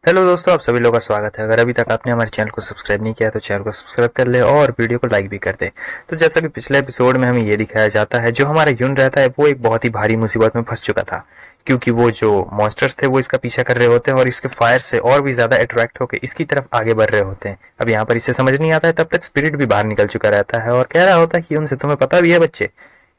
Hello दोस्तों, आप सभी लोगों का स्वागत है। अगर अभी तक आपने हमारे चैनल को सब्सक्राइब नहीं किया तो चैनल को सब्सक्राइब कर ले और वीडियो को लाइक भी कर दे। तो जैसा कि पिछले एपिसोड में हमें ये दिखाया जाता है, जो हमारा यून रहता है वो एक बहुत ही भारी मुसीबत में फंस चुका था, क्योंकि वो जो मॉन्स्टर्स थे वो इसका पीछा कर रहे होते हैं और इसके फायर से और भी ज्यादा अट्रैक्ट होकर इसकी तरफ आगे बढ़ रहे होते हैं। अब यहाँ पर इसे समझ नहीं आता है, तब तक स्पिरिट भी बाहर निकल चुका रहता है और कह रहा होता है कि उनसे तुम्हें पता भी है बच्चे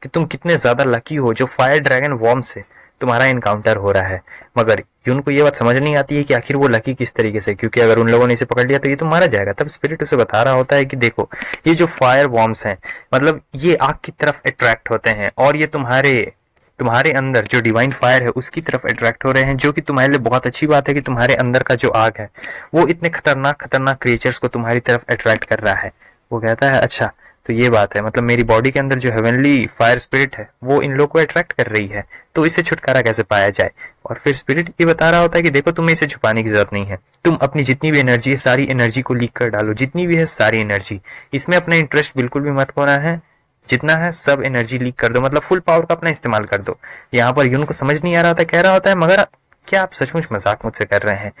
कि तुम कितने ज्यादा लकी हो जो फायर ड्रैगन वॉर्म से तुम्हारा इनकाउंटर हो रहा है। मगर यून को ये बात समझ नहीं आती है कि आखिर वो लकी किस तरीके से, क्योंकि अगर उन लोगों ने इसे पकड़ लिया तो ये तो मारा जाएगा। तब स्पिरिट उसे बता रहा होता है कि देखो, ये जो फायर वॉर्म्स हैं, मतलब ये आग की तरफ अट्रैक्ट होते हैं और ये तुम्हारे तुम्हारे अंदर जो डिवाइन फायर है उसकी तरफ अट्रैक्ट हो रहे हैं, जो कि तुम्हारे लिए बहुत अच्छी बात है कि तुम्हारे अंदर का जो आग है वो इतने खतरनाक खतरनाक क्रिएचर्स को तुम्हारी तरफ अट्रैक्ट कर रहा है। वो कहता है अच्छा, तो ये बात है, मतलब मेरी बॉडी के अंदर जो हेवनली फायर स्पिरिट है वो इन लोगों को अट्रैक्ट कर रही है, तो इससे छुटकारा कैसे पाया जाए। और फिर स्पिरिट ये बता रहा होता है कि देखो, तुम्हें इसे छुपाने की जरूरत नहीं है, तुम अपनी जितनी भी एनर्जी है सारी एनर्जी को लीक कर डालो, जितनी भी है सारी एनर्जी। इसमें अपना इंटरेस्ट बिल्कुल भी मत खोना है, जितना है सब एनर्जी लीक कर दो, मतलब फुल पावर का अपना इस्तेमाल कर दो। यहाँ पर यून को समझ नहीं आ रहा था, कह रहा होता है मगर क्या आप सचमुच मजाक मुझसे कर रहे हैं?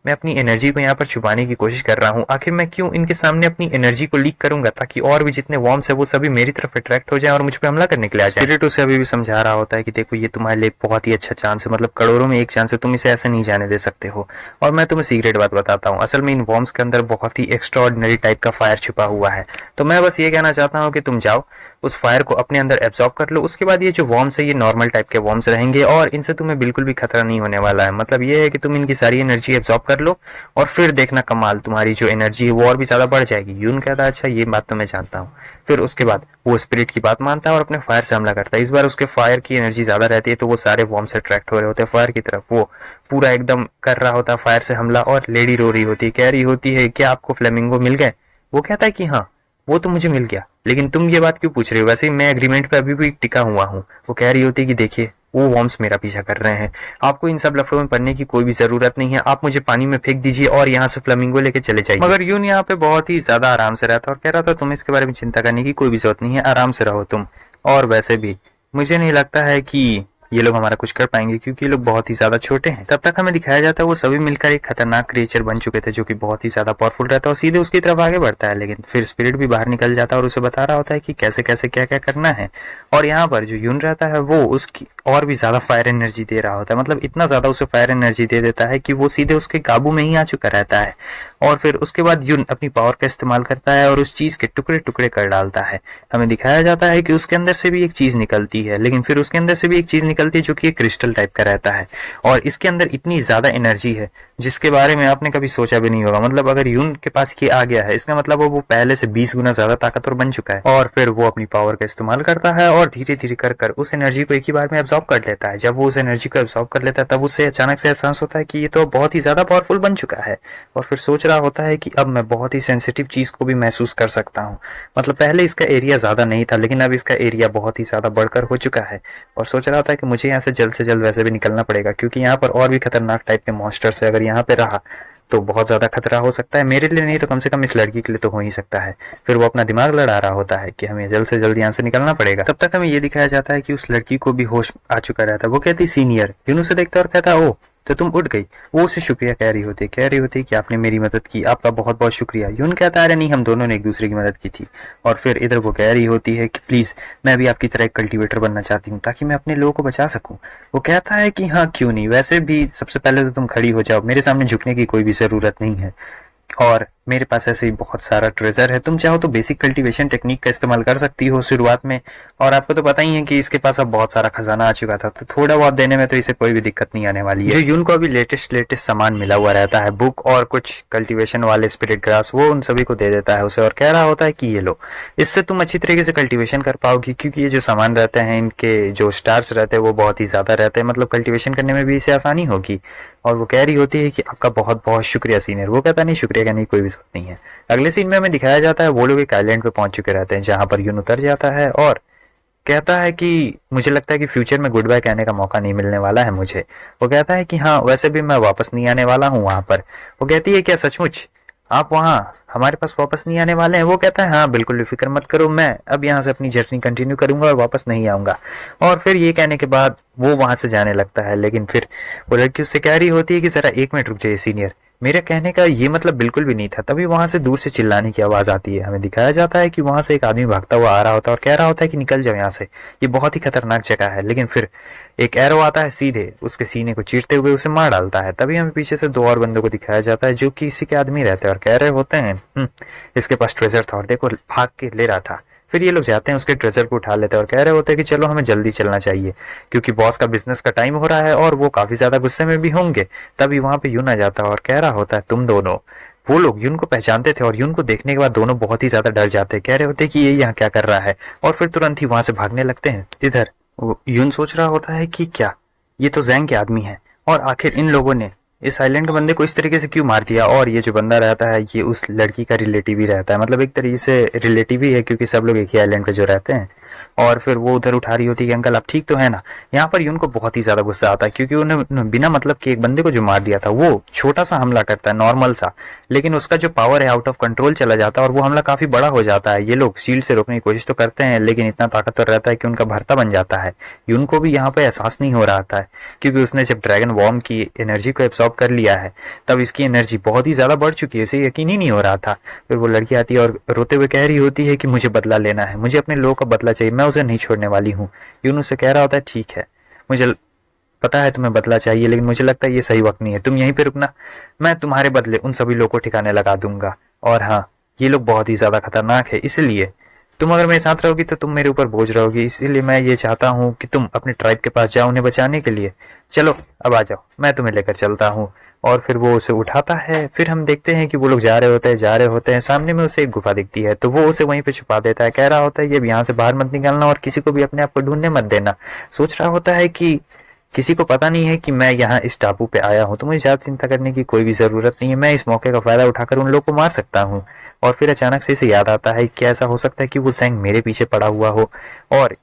मैं अपनी एनर्जी को यहाँ पर छुपाने की कोशिश कर रहा हूँ, आखिर मैं क्यों इनके सामने अपनी एनर्जी को लीक करूंगा ताकि और भी जितने वॉर्म्स है वो सभी मेरी तरफ अट्रैक्ट हो जाए और मुझ पर हमला करने के लिए आ जाए। स्पिरिट उसे अभी भी समझा रहा होता है कि देखो, ये तुम्हारे लिए बहुत ही अच्छा चांस है, मतलब करोड़ों में एक चांस है, तुम इसे ऐसे नहीं जाने दे सकते हो। और मैं तुम्हें सीक्रेट बात बताता हूँ, असल में इन वॉर्म्स के अंदर बहुत ही एक्स्ट्राऑर्डिनरी टाइप का फायर छुपा हुआ है। तो मैं बस ये कहना चाहता हूँ कि तुम जाओ, उस फायर को अपने अंदर एब्जॉर्ब कर लो। उसके बाद ये जो वॉर्म्स है ये नॉर्मल टाइप के वॉर्म्स रहेंगे और इनसे तुम्हें बिल्कुल भी खतरा नहीं होने वाला है। मतलब ये है कि तुम इनकी सारी एनर्जी एब्जॉर्ब कर लो और फिर देखना कमाल, तुम्हारी जो एनर्जी है वो और भी ज्यादा बढ़ जाएगी। यून कहता है अच्छा, ये बात तो मैं जानता हूँ। फिर उसके बाद वो स्पिरिट की बात मानता है और अपने फायर से हमला करता है। इस बार उसके फायर की एनर्जी ज्यादा रहती है, तो वो सारे वॉर्म से अट्रैक्ट हो रहे होते हैं फायर की तरफ। वो पूरा एकदम कर रहा होता है फायर से हमला और लेडी रो रही होती है, कह रही होती है क्या आपको फ्लेमिंगो मिल गए? वो कहता है कि हाँ, वो तो मुझे मिल गया, लेकिन तुम ये बात क्यों पूछ रहे हो? वैसे मैं एग्रीमेंट पे अभी भी टिका हुआ हूँ। वो कह रही होती है कि देखिए, वो वॉर्म्स मेरा पीछा कर रहे हैं, आपको इन सब लफड़ों में पड़ने की कोई भी जरूरत नहीं है, आप मुझे पानी में फेंक दीजिए और यहाँ से फ्लेमिंगो लेके चले जाइए। मगर यून यहाँ पे बहुत ही ज्यादा आराम से रहता और कह रहा था तुम्हें इसके बारे में चिंता करने की कोई भी जरूरत नहीं है, आराम से रहो तुम। और वैसे भी मुझे नहीं लगता है कि ये लोग हमारा कुछ कर पाएंगे, क्योंकि ये लोग बहुत ही ज्यादा छोटे हैं। तब तक हमें दिखाया जाता है वो सभी मिलकर एक खतरनाक क्रिएचर बन चुके थे, जो कि बहुत ही ज्यादा पावरफुल रहता है और सीधे उसकी तरफ आगे बढ़ता है। लेकिन फिर स्पिरिट भी बाहर निकल जाता है और उसे बता रहा होता है कि कैसे कैसे क्या क्या करना है। और यहाँ पर जो यून रहता है वो उसकी और भी ज्यादा फायर एनर्जी दे रहा होता है, मतलब इतना ज्यादा उसे फायर एनर्जी दे देता है कि वो सीधे उसके काबू में ही आ चुका रहता है। और फिर उसके बाद यून अपनी पावर का इस्तेमाल करता है और उस चीज के टुकड़े टुकड़े कर डालता है। हमें दिखाया जाता है कि उसके अंदर से भी एक चीज निकलती है, लेकिन फिर उसके अंदर से भी एक चीज निकलती है जो कि एक क्रिस्टल टाइप का रहता है और इसके अंदर इतनी ज्यादा एनर्जी है जिसके बारे में आपने कभी सोचा भी नहीं होगा। मतलब अगर यून के पास ये आ गया है, इसका मतलब वो पहले से 20 गुना ज्यादा ताकतवर बन चुका है। और फिर वो अपनी पावर का इस्तेमाल करता है और धीरे धीरे कर कर उस एनर्जी को एक ही बार में एब्जॉर्ब कर लेता है। जब वो उस एनर्जी को एब्जॉर्ब कर लेता है तब उसे अचानक से एहसास होता है कि ये तो बहुत ही ज्यादा पावरफुल बन चुका है और फिर सोच रहा होता है कि अब मैं बहुत ही सेंसिटिव चीज को भी महसूस कर सकता हूँ। मतलब पहले इसका एरिया ज्यादा नहीं था, लेकिन अब इसका एरिया बहुत ही ज्यादा बढ़कर हो चुका है और सोच रहा था कि मुझे यहाँ से जल्द वैसे भी निकलना पड़ेगा, क्योंकि यहाँ पर और भी खतरनाक टाइप के मॉन्स्टर्स है। अगर यहाँ पे रहा तो बहुत ज्यादा खतरा हो सकता है, मेरे लिए नहीं तो कम से कम इस लड़की के लिए तो हो ही सकता है। फिर वो अपना दिमाग लड़ा रहा होता है कि हमें जल्द से जल्द यहाँ से निकलना पड़ेगा। तब तक हमें ये दिखाया जाता है कि उस लड़की को भी होश आ चुका रहता है। वो कहती सीनियर, यून उसे देखता और कहता ओ तो तुम उठ गई। वो उसे शुक्रिया कह रही होती कि आपने मेरी मदद की, आपका बहुत बहुत शुक्रिया। यून कहता है अरे नहीं, हम दोनों ने एक दूसरे की मदद की थी। और फिर इधर वो कह रही होती है कि प्लीज मैं भी आपकी तरह एक कल्टीवेटर बनना चाहती हूँ ताकि मैं अपने लोगों को बचा सकूं। वो कहता है कि हाँ क्यों नहीं, वैसे भी सबसे पहले तो तुम खड़ी हो जाओ, मेरे सामने झुकने की कोई भी जरूरत नहीं है और मेरे पास ऐसे ही बहुत सारा ट्रेजर है, तुम चाहो तो बेसिक कल्टीवेशन टेक्निक का इस्तेमाल कर सकती हो शुरुआत में। और आपको तो पता ही है कि इसके पास अब बहुत सारा खजाना आ चुका था, तो थोड़ा बहुत देने में तो इसे कोई भी दिक्कत नहीं आने वाली है। जो यून को अभी लेटेस्ट सामान मिला हुआ रहता है, बुक और कुछ कल्टीवेशन वाले स्पिरिट ग्रास, वो उन सभी को दे देता है उसे और कह रहा होता है कि ये लो, इससे तुम अच्छी तरीके से कल्टीवेशन कर पाओगी, क्योंकि ये जो सामान रहते हैं इनके जो स्टार्स रहते हैं वो बहुत ही ज्यादा रहते हैं, मतलब कल्टीवेशन करने में भी इसे आसानी होगी। और वो कह रही होती है कि आपका बहुत बहुत शुक्रिया सीनियर। वो कहता नहीं शुक्रिया करने की कोई भी जरूरत नहीं है। अगले सीन में हमें दिखाया जाता है वो लोग एक आइलैंड पे पहुंच चुके रहते हैं, जहां पर यून उतर जाता है और कहता है कि मुझे लगता है कि फ्यूचर में गुड बाय कहने का मौका नहीं मिलने वाला है मुझे। वो कहता है कि हाँ, वैसे भी मैं वापस नहीं आने वाला हूँ वहां पर। वो कहती है क्या सचमुच? आप वहाँ हमारे पास वापस नहीं आने वाले हैं। वो कहता है हाँ बिल्कुल भी फिक्र मत करो, मैं अब यहाँ से अपनी जर्नी कंटिन्यू करूंगा और वापस नहीं आऊंगा। और फिर ये कहने के बाद वो वहां से जाने लगता है। लेकिन फिर वो लड़की उससे कह रही होती है कि जरा 1 मिनट रुक जाइए सीनियर, मेरे कहने का ये मतलब बिल्कुल भी नहीं था। तभी वहां से दूर से चिल्लाने की आवाज आती है। हमें दिखाया जाता है कि वहां से एक आदमी भागता हुआ आ रहा होता है और कह रहा होता है कि निकल जाओ यहाँ से, ये बहुत ही खतरनाक जगह है। लेकिन फिर एक एरो आता है, सीधे उसके सीने को चीरते हुए उसे मार डालता है। तभी हमें पीछे से 2 और बंदों को दिखाया जाता है जो कि इसी के आदमी रहते हैं और कह रहे होते हैं इसके पास ट्रेजर था और देखो भाग के ले रहा था। फिर ये लोग जाते हैं उसके ट्रेजर को उठा लेते हैं और कह रहे होते हैं कि चलो हमें जल्दी चलना चाहिए क्योंकि बॉस का बिजनेस का टाइम हो रहा है और वो काफी ज्यादा गुस्से में भी होंगे। तभी वहां पे यून आ जाता है और कह रहा होता है तुम दोनों। वो लोग यून को पहचानते थे और यून को देखने के बाद दोनों बहुत ही ज्यादा डर जाते हैं, कह रहे होते हैं कि ये यहाँ क्या कर रहा है और फिर तुरंत ही वहां से भागने लगते हैं। इधर यून सोच रहा होता है कि क्या ये तो जैंग के आदमी है और आखिर इन लोगों ने इस आइलैंड के बंदे को इस तरीके से क्यों मार दिया। और ये जो बंदा रहता है ये उस लड़की का रिलेटिव ही रहता है, मतलब एक तरीके से रिलेटिव ही है क्योंकि सब लोग एक ही आइलैंड पे जो रहते हैं। और फिर वो उधर उठा रही होती है कि अंकल आप ठीक तो है ना। यहाँ पर यून को बहुत ही ज्यादा गुस्सा आता है क्योंकि उन्हें बिना मतलब के एक बंदे को जो मार दिया था वो छोटा सा हमला करता है नॉर्मल सा, लेकिन उसका जो पावर है आउट ऑफ कंट्रोल चला जाता है और वो हमला काफी बड़ा हो जाता है। ये लोग शील्ड से रोकने की कोशिश तो करते हैं लेकिन इतना ताकतवर रहता है कि उनका भरता बन जाता है। यून को भी यहाँ पे एहसास नहीं हो रहा था क्योंकि उसने जब ड्रैगन वॉर्म की एनर्जी को एब्सॉर्ब कर लिया है तब इसकी एनर्जी बहुत ही ज्यादा बढ़ चुकी है, इसे यकीन ही नहीं हो रहा था। फिर वो लड़की आती है और रोते हुए कह रही होती है कि मुझे बदला लेना है, मुझे अपने लोगों का बदला चाहिए, मैं उसे नहीं छोड़ने वाली हूँ। यून उससे कह रहा होता है ठीक है मुझे पता है तुम्हें बदला चाहिए लेकिन मुझे लगता है ये सही वक्त नहीं है, तुम यहीं पे रुकना, मैं तुम्हारे बदले उन सभी लोगों को ठिकाने लगा दूंगा। और हाँ ये लोग बहुत ही ज्यादा खतरनाक है, इसलिए तुम अगर मेरे साथ रहोगी तो तुम मेरे ऊपर बोझ रहोगी, इसीलिए मैं ये चाहता हूँ कि तुम अपने ट्राइब के पास जाओ उन्हें बचाने के लिए। चलो अब आ जाओ मैं तुम्हें लेकर चलता हूँ। और फिर वो उसे उठाता है। फिर हम देखते हैं कि वो लोग जा रहे होते हैं सामने में उसे एक गुफा दिखती है तो वो उसे वहीं पे छुपा देता है, कह रहा होता है ये अब यहाँ से बाहर मत निकलना और किसी को भी अपने आप को ढूंढने मत देना। सोच रहा होता है कि किसी को पता नहीं है कि मैं यहाँ इस टापू पे आया हूँ तो मुझे ज्यादा चिंता करने की कोई भी जरूरत नहीं है, मैं इस मौके का फायदा उठाकर उन लोगों को मार सकता हूँ। और फिर अचानक से इसे याद आता है कि ऐसा हो सकता है कि वो सैंग मेरे पीछे पड़ा हुआ हो और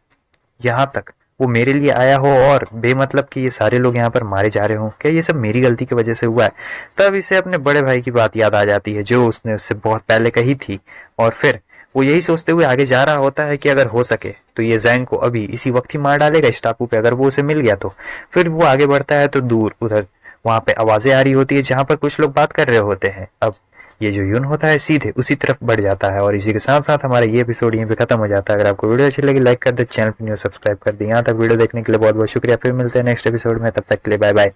यहाँ तक वो मेरे लिए आया हो और बेमतलब कि ये सारे लोग यहाँ पर मारे जा रहे हों, क्या ये सब मेरी गलती की वजह से हुआ है। तब इसे अपने बड़े भाई की बात याद आ जाती है जो उसने उससे बहुत पहले कही थी। और फिर वो यही सोचते हुए आगे जा रहा होता है कि अगर हो सके तो ये जैंग को अभी इसी वक्त ही मार डालेगा इस टापू पे अगर वो उसे मिल गया तो। फिर वो आगे बढ़ता है तो दूर उधर वहां पे आवाजें आ रही होती है जहां पर कुछ लोग बात कर रहे होते हैं। अब ये जो यून होता है सीधे उसी तरफ बढ़ जाता है और इसी के साथ साथ हमारा ये एपिसोड यहीं पे खत्म हो जाता है। अगर आपको वीडियो अच्छी लगी लाइक कर दे, चैनल पर न्यू सब्सक्राइब कर दे। यहाँ तक वीडियो देखने के लिए बहुत बहुत शुक्रिया। फिर मिलते हैं नेक्स्ट एपिसोड में, तब तक के लिए बाय बाय।